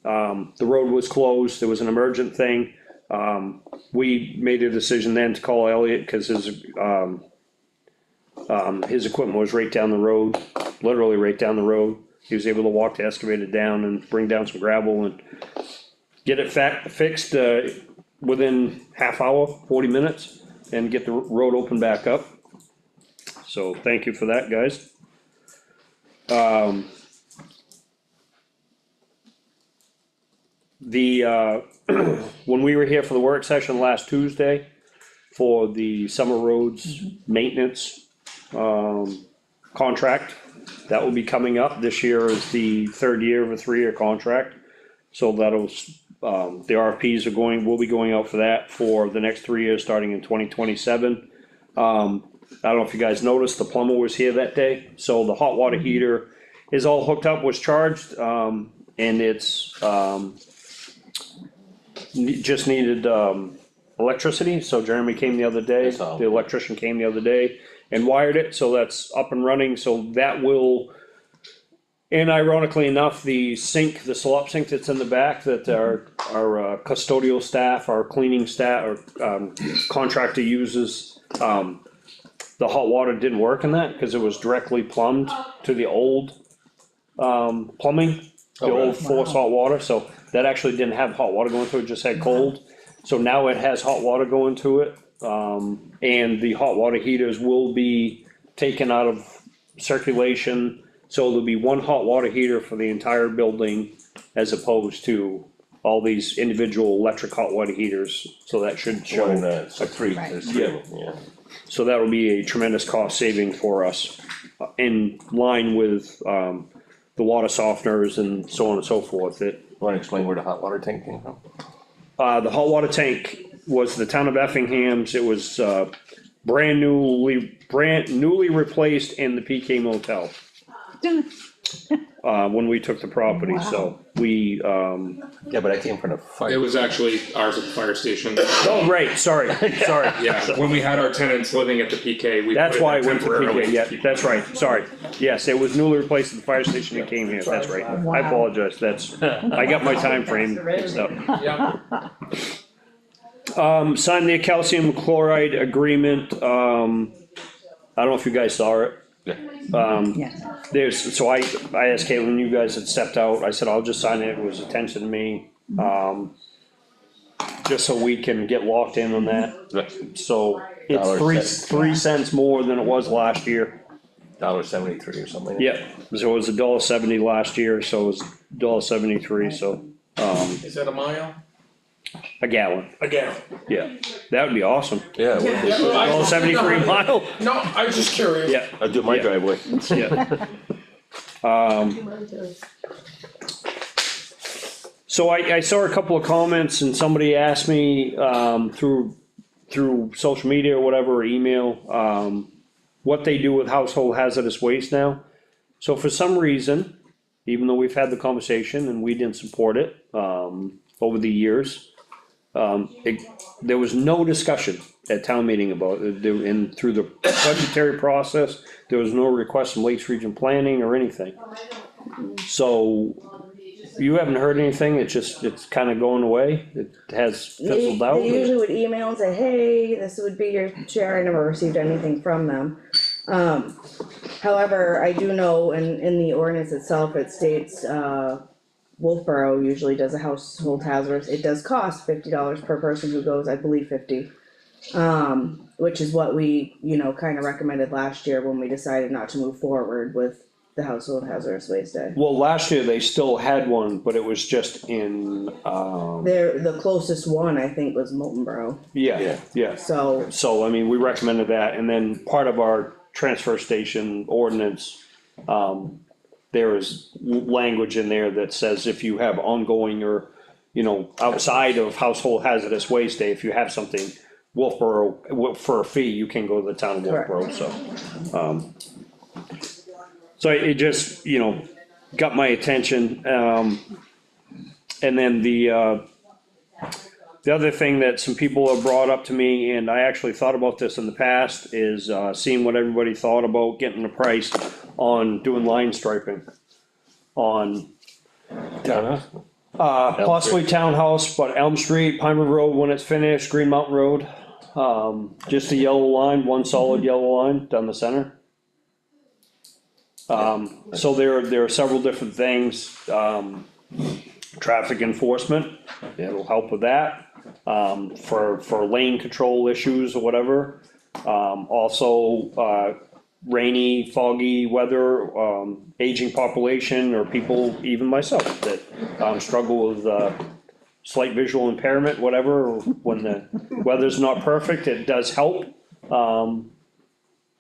The road was closed, it was an emergent thing. We made a decision then to call Elliot, cause his equipment was right down the road, literally right down the road. He was able to walk the excavator down and bring down some gravel and get it fixed, within half hour, 40 minutes, and get the road open back up. So thank you for that, guys. When we were here for the work session last Tuesday for the summer roads maintenance, contract, that will be coming up. This year is the third year of a 3-year contract. So that'll, the RFPs will be going out for that for the next 3 years, starting in 2027. I don't know if you guys noticed, the plumber was here that day, so the hot water heater is all hooked up, was charged, and it's, just needed, electricity, so Jeremy came the other day, That's all. the electrician came the other day and wired it, so that's up and running, so that will. And ironically enough, the sink, the slop sink that's in the back, that our custodial staff, our cleaning staff, our contractor uses, the hot water didn't work in that, cause it was directly plumbed to the old, plumbing. The Oh, really? old force hot water, so that actually didn't have hot water going through it, it just had cold. So now it has hot water going to it, and the hot water heaters will be taken out of circulation. So there'll be one hot water heater for the entire building as opposed to all these individual electric hot water heaters, so that should One, show. it's like three, Right. there's three of them, yeah. So that'll be a tremendous cost saving for us, in line with, the water softeners and so on and so forth, that. Wanna explain where the hot water tank came from? The hot water tank was the town of Effingham's, it was, brand newly replaced in the PK Motel. When we took the property, so we, Yeah, but I came from the fire. It was actually ours at the fire station. oh, right, sorry, Yeah, when we had our tenants living at the PK, we That's put why it it went to temporarily. PK, yeah, that's right, sorry, yes, it was newly replaced at the fire station, it came here, that's right, I Wow. apologize, that's, I got my time frame mixed up. Yeah, Signed the calcium chloride agreement, I don't know if you guys saw it. Yeah. Yeah, so I asked Caitlin, when you guys had stepped out, I said, I'll just sign it, it was attention to me. Just so we can get locked in on that, so it's $0.03 more than it was last year. $1.73 or something. Yeah, so it was $1.70 last year, so it was $1.73, so, Is that a mile? a gallon, Again. yeah, that would be awesome. Yeah, it would be. $1.73 mile, No, I was just curious. yeah, I'll do my Yeah. driveway. yeah. So I saw a couple of comments and somebody asked me, through social media or whatever, or email, what they do with household hazardous waste now. So for some reason, even though we've had the conversation and we didn't support it, over the years, there was no discussion at town meeting about it, and through the budgetary process, there was no request from Lakes Region Planning or anything. So, you haven't heard anything, it's kinda going away, it has fizzled out? They usually would email and say, hey, this would be your share, I never received anything from them. However, I do know in the ordinance itself, it states, Wolfboro usually does a household hazardous, it does cost $50 per person who goes, I believe 50. Which is what we, kinda recommended last year when we decided not to move forward with the household hazardous waste day. Well, last year they still had one, but it was just in, The closest one, I think, was Moltenboro, yeah. so, So, I mean, we recommended that, and then part of our transfer station ordinance, there is language in there that says if you have ongoing or, outside of household hazardous waste day, if you have something, Wolfboro, for a fee, you can go to the town of Wolfboro, so. So it just, got my attention, and then the other thing that some people have brought up to me, and I actually thought about this in the past, is, seeing what everybody thought about getting a price on doing line striping. On, Townhouse? possibly Townhouse, but Elm Street, Pine River Road when it's finished, Green Mountain Road. Just a yellow line, one solid yellow line down the center. So there are several different things, traffic enforcement, it'll help with that. For lane control issues or whatever. Also, rainy, foggy weather, aging population, or people, even myself, that, struggle with, slight visual impairment, whatever, or when the weather's not perfect, it does help.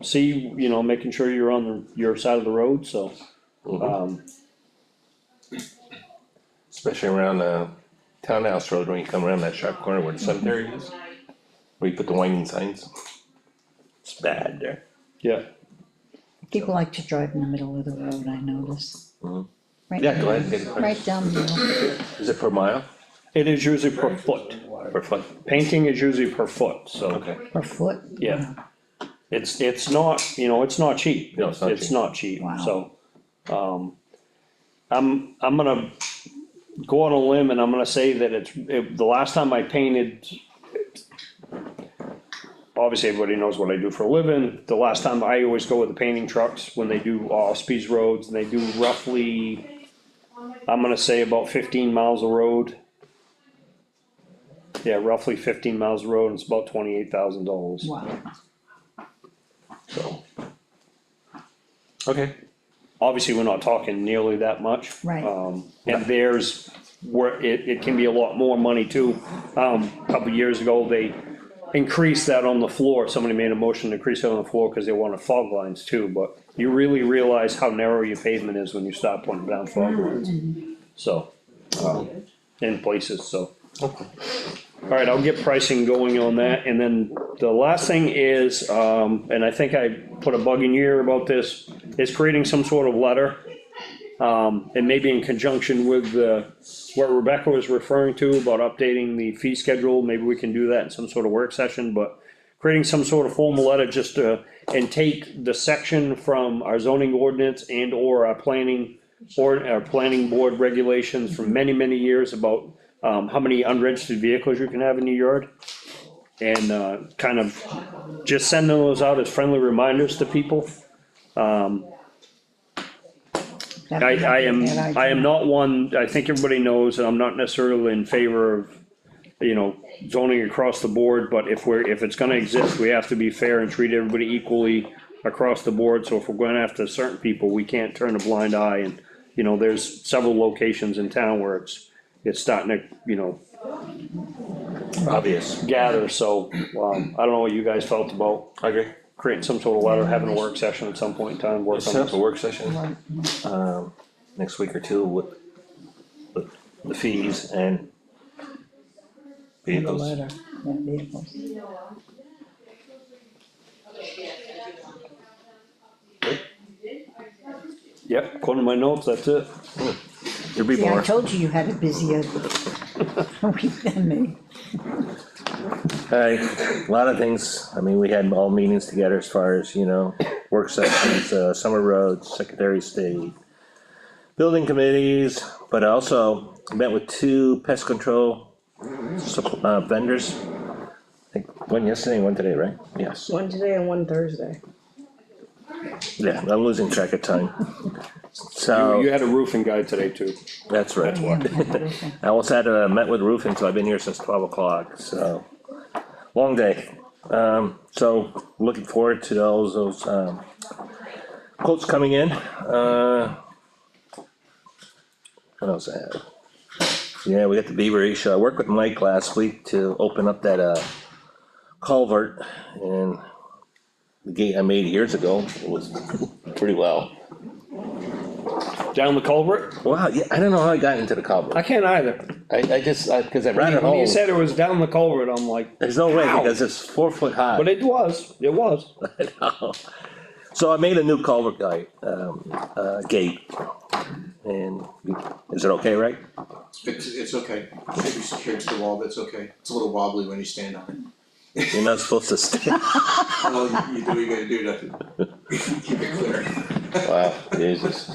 See, making sure you're on your side of the road, so, Especially around Townhouse Road, when you come around that sharp corner where the cemetery is, where you put the winding signs. It's bad there. yeah. people like to drive in the middle of the road, I notice. Right Yeah, go ahead and take a Right down the middle. Is it per mile? It is usually per foot, Per foot? painting is usually per foot, so. Okay. Per foot. Yeah. It's not, it's not cheap. No, it's not It's cheap. not cheap, Wow. so, I'm gonna go on a limb and I'm gonna say that the last time I painted. Obviously, everybody knows what I do for a living, the last time I always go with the painting trucks when they do off-speed roads, and they do roughly, I'm gonna say about 15 miles of road. Yeah, roughly 15 miles of road, and it's about $28,000. Wow. So, Okay. obviously, we're not talking nearly that much. Right. And there's where it can be a lot more money too. A couple years ago, they increased that on the floor, somebody made a motion to increase it on the floor because they wanted fog lines too, but you really realize how narrow your pavement is when you start putting down fog lines. So, in places, so. Alright, I'll get pricing going on that, and then the last thing is, and I think I put a bug in your ear about this, is creating some sort of letter. And maybe in conjunction with what Rebecca was referring to about updating the fee schedule, maybe we can do that in some sort of work session, but creating some sort of formal letter just and take the section from our zoning ordinance and or our planning board regulations from many, many years about how many unregistered vehicles you can have in your yard. And kind of just send those out as friendly reminders to people. That would not I be a am, bad I am idea. not one, I think everybody knows, and I'm not necessarily in favor of, zoning across the board, but if it's gonna exist, we have to be fair and treat everybody equally across the board, so if we're going after certain people, we can't turn a blind eye, and, there's several locations in town where it's starting to, Obvious, gather, so, I don't know what you guys felt about I agree. creating some sort of letter, having a work session at some point in time, work Let's on set up this. a work session, next week or two with the fees and The vehicles. letter, yeah, vehicles. Yep, according to my notes, that's it. There'll be See, I more. told you had a busier week than me. Alright, a lot of things, I mean, we had all meetings together as far as, work sessions, summer roads, secretary of state. Building committees, but I also met with two pest control vendors. I think one yesterday and one today, right? Yes, One today and one Thursday. yeah, I'm losing track of time. You So, had a roofing guy today too. that's right. Yeah, I also had met with roofing, so I've been here since 12 o'clock, so, long day. So, looking forward to those, quotes coming in, what else I have? Yeah, we got the Beaver issue, I worked with Mike last week to open up that, culvert, and the gate I made years ago was pretty well. Down the culvert? Wow, yeah, I don't know how I got into the I culvert, can't either. I just, cause I ran it When you home, said it was down the culvert, I'm like, there's no way, How? because it's 4 foot high. but it was. So I made a new culvert gate, and is it okay, right? It's okay, it should be secured to the wall, but it's okay, it's a little wobbly when you stand on You're not supposed to stay. it. Well, you do what you gotta do to keep it clear. Wow, Jesus.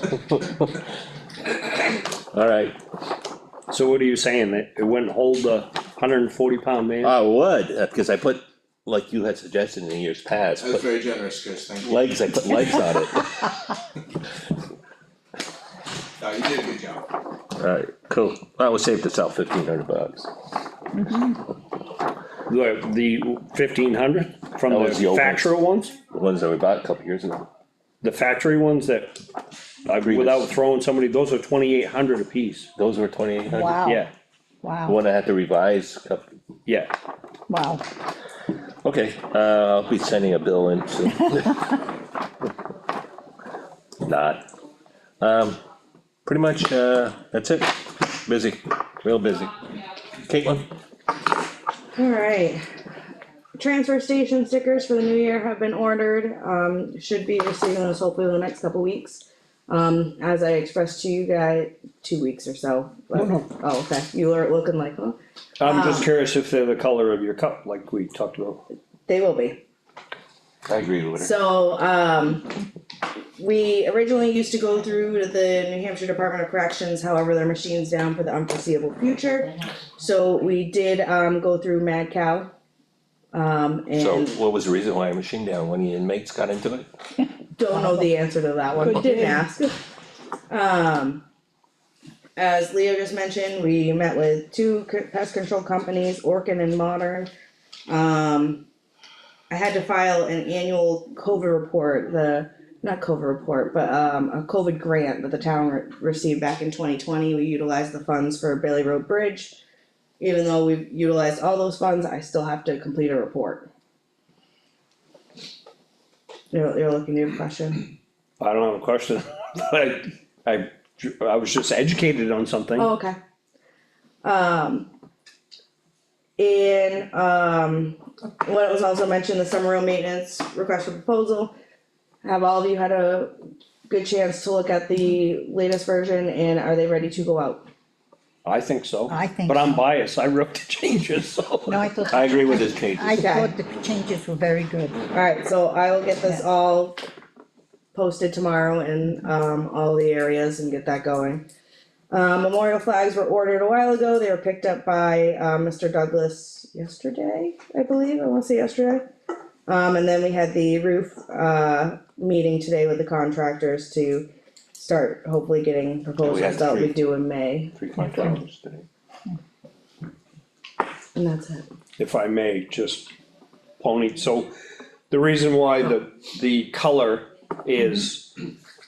Alright, So what are you saying, that it wouldn't hold the 140 pound man? I would, because I put, like you had suggested in years past, That was put very generous, Chris, thank you. legs, I put legs on it. No, you did a good job. Alright, cool, that would save us out $1,500. The 1500 from That was the the old ones. factory ones? The ones that we bought a couple years ago. The factory ones that, without throwing somebody, those are 2800 apiece. Those were 2,800. Wow, Yeah, The wow, one I had to revise, yeah. wow. okay, I'll be sending a bill in soon. Not. Pretty much, that's it, busy, real busy. Caitlin? Alright. Transfer station stickers for the new year have been ordered, should be receiving those hopefully in the next couple weeks. As I expressed to you guys, 2 weeks or so, but, oh, okay, you were looking like, huh? I'm just curious if they're the color of your cup, like we talked about. They will be. I agree with her. So, we originally used to go through to the New Hampshire Department of Corrections, however, their machine's down for the unforeseeable future. So we did, go through Mad Cow. So And what was the reason why our machine down, when the inmates got into it? don't know the answer to that one, Good didn't day. ask. As Leo just mentioned, we met with two pest control companies, Orkin and Modern. I had to file an annual COVID report, not COVID report, but a COVID grant that the town received back in 2020. We utilized the funds for Bailey Road Bridge. Even though we've utilized all those funds, I still have to complete a report. You're looking at your question? I don't have a question, but I was just educated on something. Oh, okay. What was also mentioned, the summer road maintenance request for proposal. Have all of you had a good chance to look at the latest version, and are they ready to go out? I think so. I think But I'm so. biased, I wrote the changes, so. No, I thought, I agree with his changes. I thought the changes were very good. Alright, so I will get this all posted tomorrow in, all the areas and get that going. Memorial flags were ordered a while ago, they were picked up by, Mr. Douglas yesterday, I believe, I wanna say yesterday. And then we had the roof, meeting today with the contractors to start hopefully getting proposals out, we three. do in May, $300 today. and that's it. if I may, just pony, so the reason why the color is,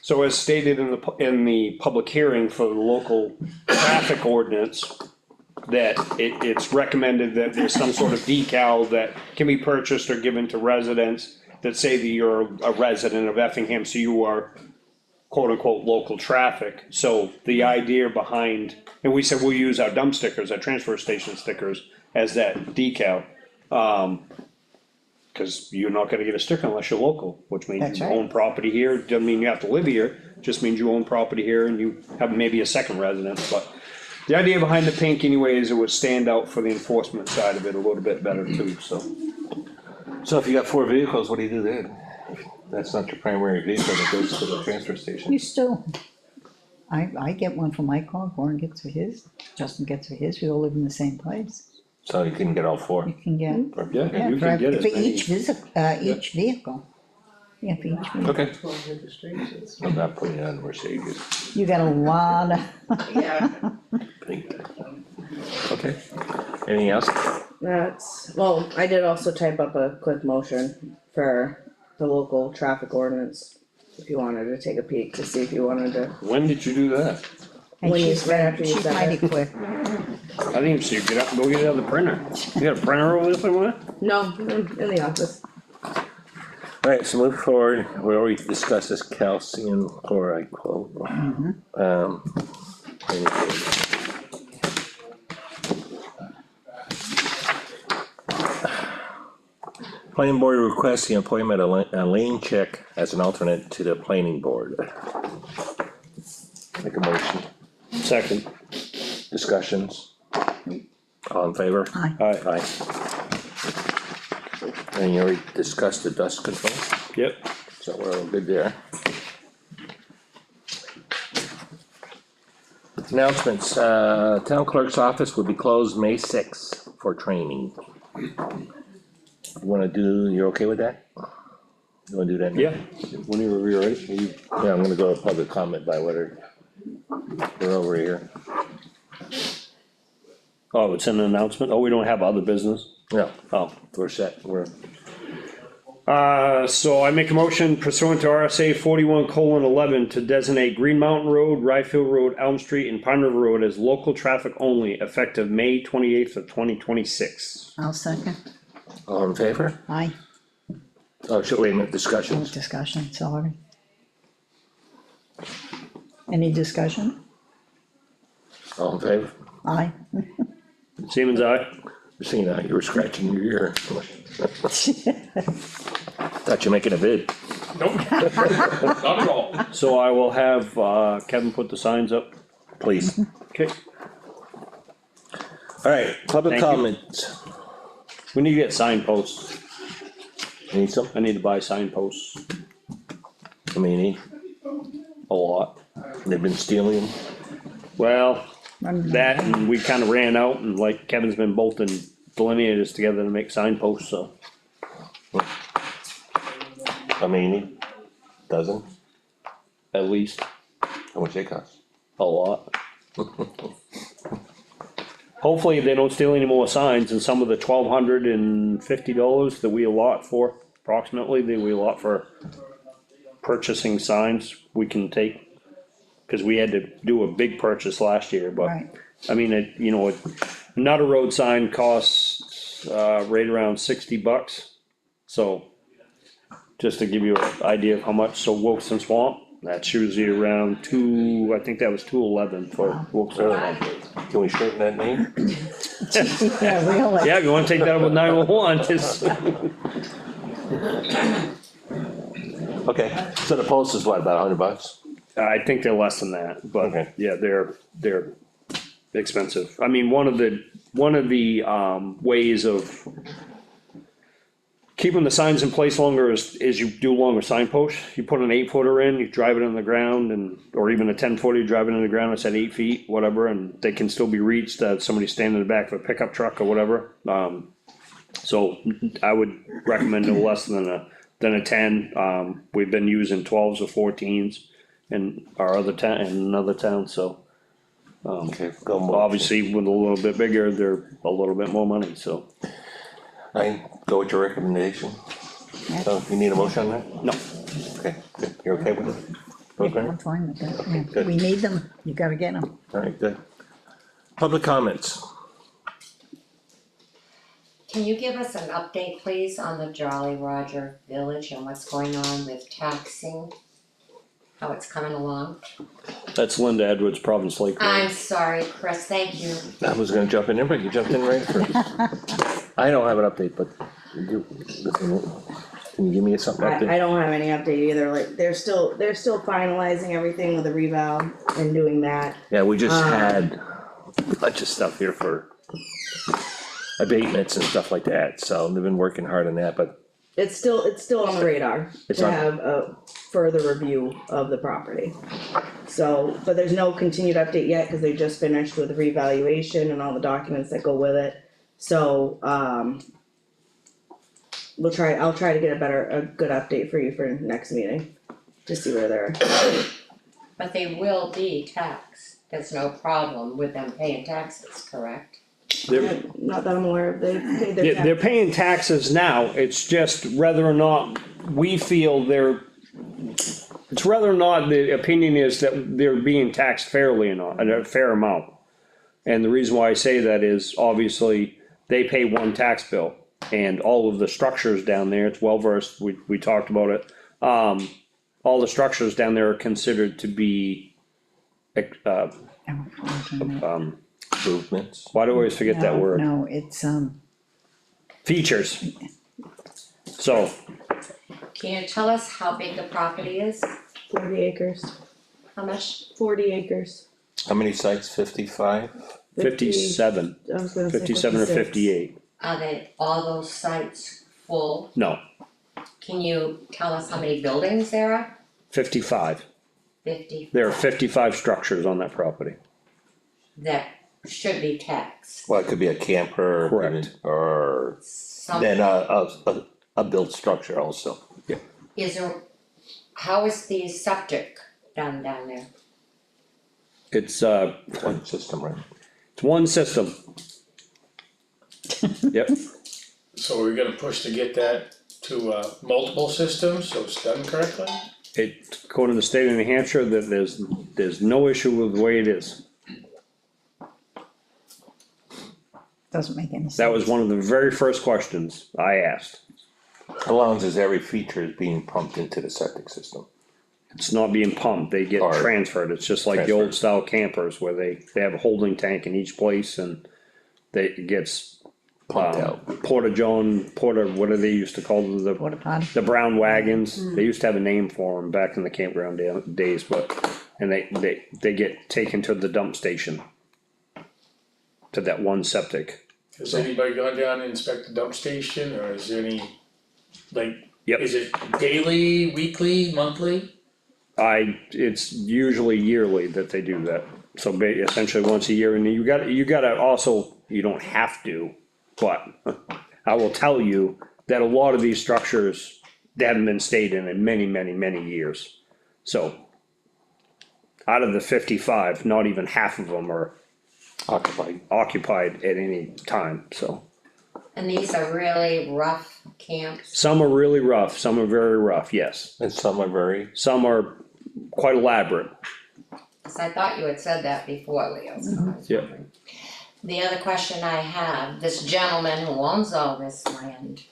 so as stated in the public hearing for the local traffic ordinance, that it's recommended that there's some sort of decal that can be purchased or given to residents that say that you're a resident of Effingham, so you are quote-unquote local traffic. So the idea behind, and we said we'll use our dump stickers, our transfer station stickers as that decal. Cause you're not gonna get a sticker unless you're local, which means That's you right. own property here, doesn't mean you have to live here, just means you own property here and you have maybe a second residence, but. The idea behind the pink anyway is it would stand out for the enforcement side of it a little bit better too, so. So if you got 4 vehicles, what do you do then? That's not your primary vehicle that goes to the transfer station. You still, I get one for my car, Warren gets for his, Justin gets for his, we all live in the same place. So you can get all 4. You can get, Yeah, yeah, you can get for as many. each vehicle. Yeah, for each vehicle. Okay. I'm not putting it on Mercedes. You got a lot of, Pink. Okay. Anything else? That's, well, I did also type up a quick motion for the local traffic ordinance. If you wanted to take a peek to see if you wanted to, When did you do that? and When you- she's, right after you she's said mighty it. quick. I didn't even see you get up, go get it out of the printer. You got a printer over there somewhere? no, in the office. Alright, so move forward, we already discussed this calcium chloride quote. Planning board requests the appointment of Elaine Chick as an alternate to the planning board. Make a motion, Second. discussions. All in favor? Aye. Aye. And you already discussed the dust control, Yep. so we're all good there. Announcements, town clerk's office will be closed May 6th for training. You wanna do, you're okay with that? You wanna do that now? Yeah, when you were ready, you, Yeah, I'm gonna go to public comment by letter. We're over here. oh, it's an announcement, oh, we don't have other business? No, Oh. we're set, we're, So I make a motion pursuant to RSA 41:11 to designate Green Mountain Road, Ryfield Road, Elm Street, and Pine River Road as local traffic only, effective May 28th of 2026. I'll second, all in favor? aye, Oh, wait a minute, no discussions. discussion, sorry. Any discussion? All in favor? Aye. Siemens, aye. Seeing that, you were scratching your ear. Thought you're making a bid. Nope, not at all. So I will have, Kevin put the signs up. Please. Okay. Alright, public Thank you. comments. We need to get signposts. Need some? I need to buy signposts I mean, a lot. they've been stealing them. Well, Run that and we kinda ran out and like Kevin's been bolting delineators together to make signposts, so. I mean, dozen, At least how much they cost? a lot. Hopefully they don't steal any more signs and some of the $1,250 that we allot for, approximately, that we allot for purchasing signs, we can take. Cause we had to do a big purchase last year, but, Right. I mean, another road sign costs, right around $60. So, just to give you an idea of how much, so Wilson Swamp, that's usually around I think that was $211 for Wilson Swamp. Can we shorten that name? Yeah, really. Yeah, if you wanna take that up with 911, just, Okay, so the post is what, about $100? I think they're less than that, but Okay. yeah, they're expensive. I mean, one of the ways of keeping the signs in place longer is you do longer signposts. You put an 8-footer in, you drive it on the ground or even a 10-footer, you drive it in the ground, it's at 8 feet, whatever, and they can still be reached, somebody standing in the back of a pickup truck or whatever. So I would recommend no less than a 10. We've been using 12s or 14s. in our other town, in another town, so. Okay, go more. Obviously, with a little bit bigger, they're a little bit more money, so, I go with your recommendation. So you need a motion on that? no. Okay, good. You're okay with it? Yeah, Okay, I'm fine with that, yeah. Good. We need them, you gotta get them. alright, good. Public comments. Can you give us an update, please, on the Jolly Roger Village and what's going on with taxing? How it's coming along? That's Linda Edwards, Province Lake Road. I'm sorry, Chris, thank you. I was gonna jump in there, but you jumped in right first. I don't have an update, but you, can you give me something I update? don't have any update either, like, they're still finalizing everything with the reval and doing that. Yeah, we just had a bunch of stuff here for abatements and stuff like that, so they've been working hard on that, but It's still on the radar It's to on- have a further review of the property. So, but there's no continued update yet, cause they just finished with the revaluation and all the documents that go with it. So, I'll try to get a good update for you for next meeting, to see where they're at. But they will be taxed. There's no problem with them paying taxes, correct? They're, Not that I'm aware of, they paid their they're tax. paying taxes now, it's just whether or not we feel it's whether or not the opinion is that they're being taxed fairly or not, at a fair amount. And the reason why I say that is, obviously, they pay one tax bill, and all of the structures down there, it's well versed, we talked about it. All the structures down there are considered to be, improvements. why do I always forget that word? No, it's, Features. So, Can you tell us how big the property is? 40 acres, How much? 40 acres. How many sites, 55? 57, I was gonna say 57 or 56. 58, Are they, all those sites full? no, Can you tell us how many buildings there are? 55. 50 There are 55 structures on that property. that should be taxed. Well, it could be a camper. Correct. Or Some, then a built structure also. is there, how is the septic done down there? It's, One system, right? it's one system. Yep, So we're gonna push to get that to, multiple systems, so it's done correctly? according to the state of New Hampshire, that there's no issue with the way it is. doesn't make any sense. That was one of the very first questions I asked. How long is every feature is being pumped into the septic system? It's not being pumped, they get Or transferred, it's just like the old style campers where they have a holding tank in each place and it gets Pumped out. porta, what do they used to call them, Porta potty. the brown wagons, they used to have a name for them back in the campground days, and they get taken to the dump station. To that one septic. Has anybody gone down and inspected the dump station, or is there any, like, Yep. is it daily, weekly, monthly? It's usually yearly that they do that, so essentially once a year, and you gotta also, you don't have to, but I will tell you that a lot of these structures, they haven't been stayed in many, many, many years, so. Out of the 55, not even half of them are occupied at any time, so. And these are really rough camps. Some are really rough, some are very rough, yes, And some are very, some are quite elaborate. Cause I thought you had said that before, Leo, so I was Yeah. wondering. The other question I have, this gentleman who owns all this land,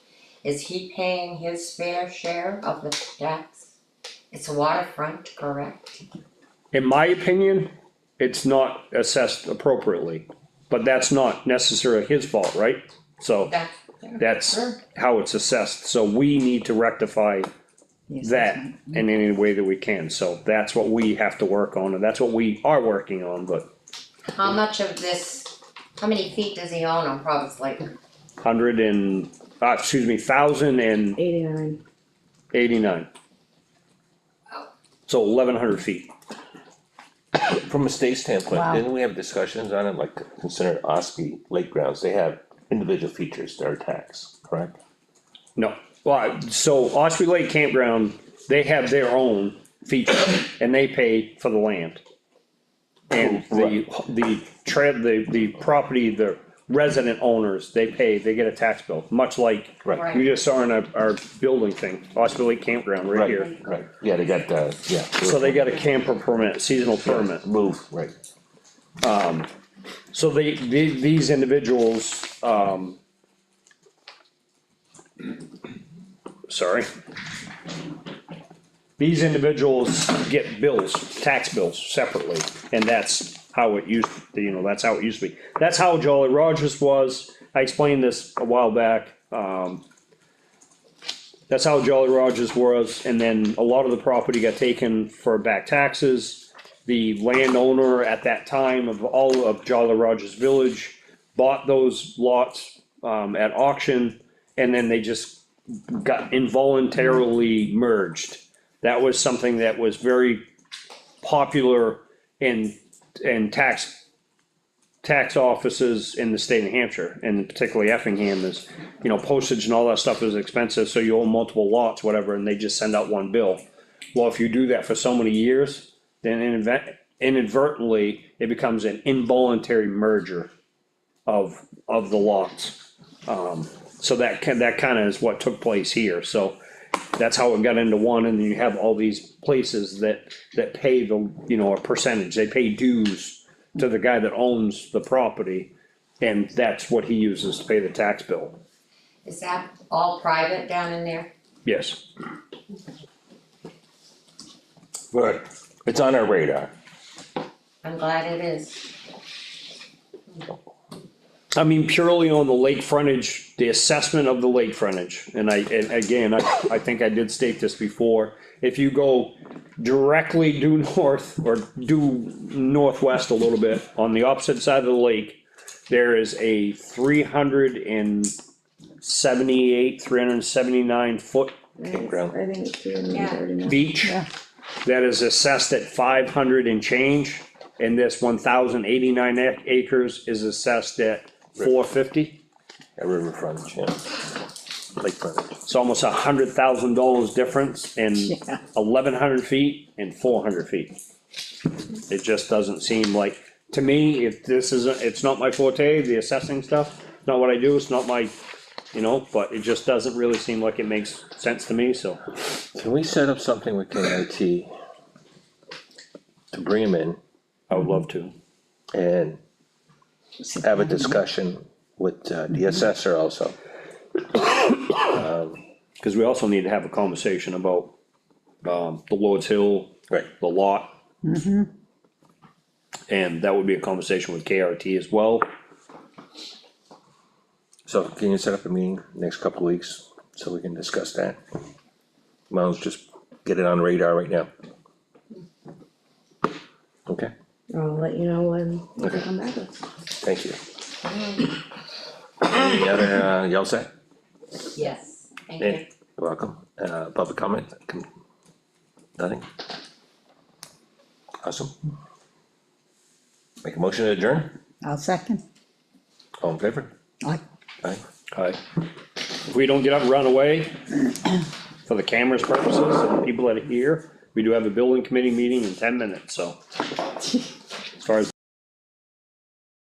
is he paying his fair share of the tax? It's waterfront, correct? In my opinion, it's not assessed appropriately, but that's not necessarily his fault, right? So that's Sure. how it's assessed, so we need to rectify The that assessment. in any way that we can, so that's what we have to work on, and that's what we are working on, but How much of this, how many feet does he own on Province Lake? 89. 1,089. So 1,100 feet. from a state standpoint, Wow. didn't we have discussions on it, like consider Ospey Lake Grounds, they have individual features that are taxed, correct? No, well, so Osprey Lake Campground, they have their own, feature, and they pay for the land. And the property, the resident owners, they get a tax bill, much like Right, you just saw in our building thing, Osprey Lake Campground right here. right, yeah, they got, yeah. So they got a camper permit, seasonal permit. Move, right. So these individuals, sorry. These individuals get bills, tax bills separately, and that's how it used, that's how it used to be. That's how Jolly Rogers was, I explained this a while back, that's how Jolly Rogers was, and then a lot of the property got taken for back taxes. The landowner at that time of all of Jolly Rogers Village bought those lots, at auction, and then they just got involuntarily merged. That was something that was very popular in tax offices in the state of New Hampshire, and particularly Effingham is, postage and all that stuff is expensive, so you own multiple lots, whatever, and they just send out one bill. Well, if you do that for so many years, then inadvertently, it becomes an involuntary merger of the lots. So that kinda is what took place here, so that's how it got into one, and then you have all these places that pay a percentage, they pay dues to the guy that owns the property, and that's what he uses to pay the tax bill. Is that all private down in there? Yes, But it's on our radar. I'm glad it is. I mean, purely on the lake frontage, the assessment of the lake frontage, and again, I think I did state this before. If you go directly due north or due northwest a little bit, on the opposite side of the lake, there is a 379 foot Campground. I think it's 339. beach Yeah. that is assessed at 500 and change, and this 1,089 acres is assessed at 450. A river frontage, yeah. Lake frontage. It's almost $100,000 difference in Yeah. 1,100 feet and 400 feet. It just doesn't seem like, to me, if this isn't, it's not my forte, the assessing stuff, it's not what I do, it's not my, but it just doesn't really seem like it makes sense to me, so. Can we set up something with KIT to bring them in I would love to. and have a discussion with the assessor also? Cause we also need to have a conversation about, the Lord's Hill. Right. The lot. And that would be a conversation with KRT as well. So can you set up a meeting next couple of weeks so we can discuss that? Might as well just get it on radar right now. Okay, I'll let you know when they Okay. come back with. thank you. Any other, you all set? Yes, thank Yeah, you. you're welcome. Public comment? Nothing? Awesome. Make a motion to adjourn? I'll second. All in favor? Aye. Aye. Aye. If we don't get up and run away, for the cameras purposes and the people that are here, we do have a building committee meeting in 10 minutes, so. As far as